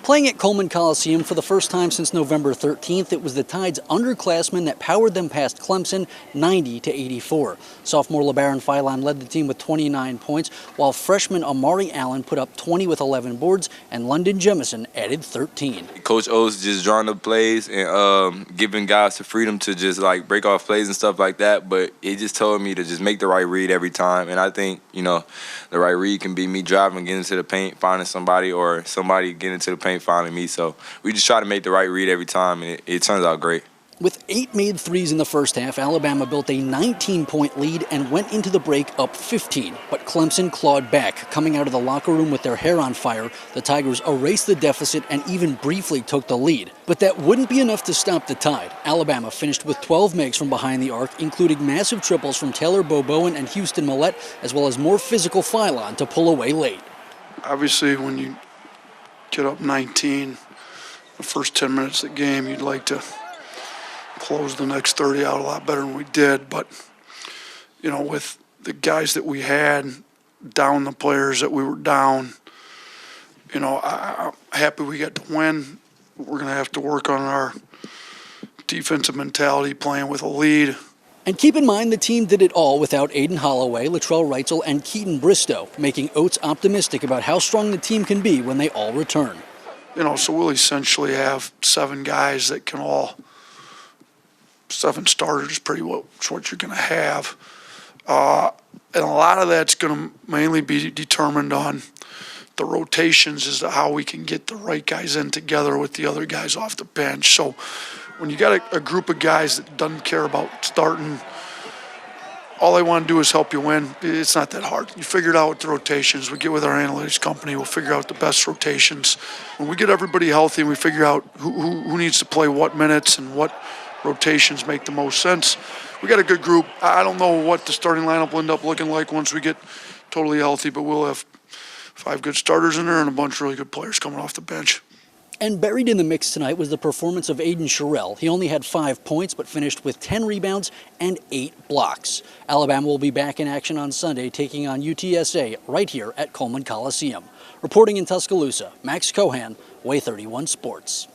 Playing at Coleman Coliseum for the first time since November 13th, it was the Tide's underclassmen that powered them past Clemson 90-84. Sophomore Labaron Philon led the team with 29 points, while freshman Amari Allen put up 20 with 11 boards, and London Jemison added 13. Coach O's just drawing up plays and giving guys the freedom to just like break off plays and stuff like that, but it just told me to just make the right read every time, and I think, the right read can be me driving, getting into the paint, finding somebody, or somebody getting into the paint, finding me. So we just try to make the right read every time, and it turns out great. With 8 made threes in the first half, Alabama built a 19-point lead and went into the break up 15. But Clemson clawed back. Coming out of the locker room with their hair on fire, the Tigers erased the deficit and even briefly took the lead. But that wouldn't be enough to stop the Tide. Alabama finished with 12 makes from behind the arc, including massive triples from Taylor Boboan and Houston Millette, as well as more physical Philon to pull away late. Obviously, when you get up 19, the first 10 minutes of the game, you'd like to close the next 30 out a lot better than we did. But, with the guys that we had, down the players that we were down, I'm happy we got to win. We're going to have to work on our defensive mentality, playing with a lead. And keep in mind, the team did it all without Aiden Holloway, Latrell Reitzel, and Keaton Bristow, making Oates optimistic about how strong the team can be when they all return. So we'll essentially have 7 guys that can all, 7 starters is pretty much what you're going to have. And a lot of that's going to mainly be determined on the rotations as to how we can get the right guys in together with the other guys off the bench. So when you got a group of guys that doesn't care about starting, all they want to do is help you win. It's not that hard. You figure it out with the rotations. We get with our analytics company. We'll figure out the best rotations. When we get everybody healthy and we figure out who needs to play what minutes and what rotations make the most sense, we got a good group. I don't know what the starting lineup will end up looking like once we get totally healthy, but we'll have 5 good starters in there and a bunch of really good players coming off the bench. And buried in the mix tonight was the performance of Aiden Sherrill. He only had 5 points, but finished with 10 rebounds and 8 blocks. Alabama will be back in action on Sunday, taking on UTSA right here at Coleman Coliseum. Reporting in Tuscaloosa, Max Cohan, Way 31 Sports.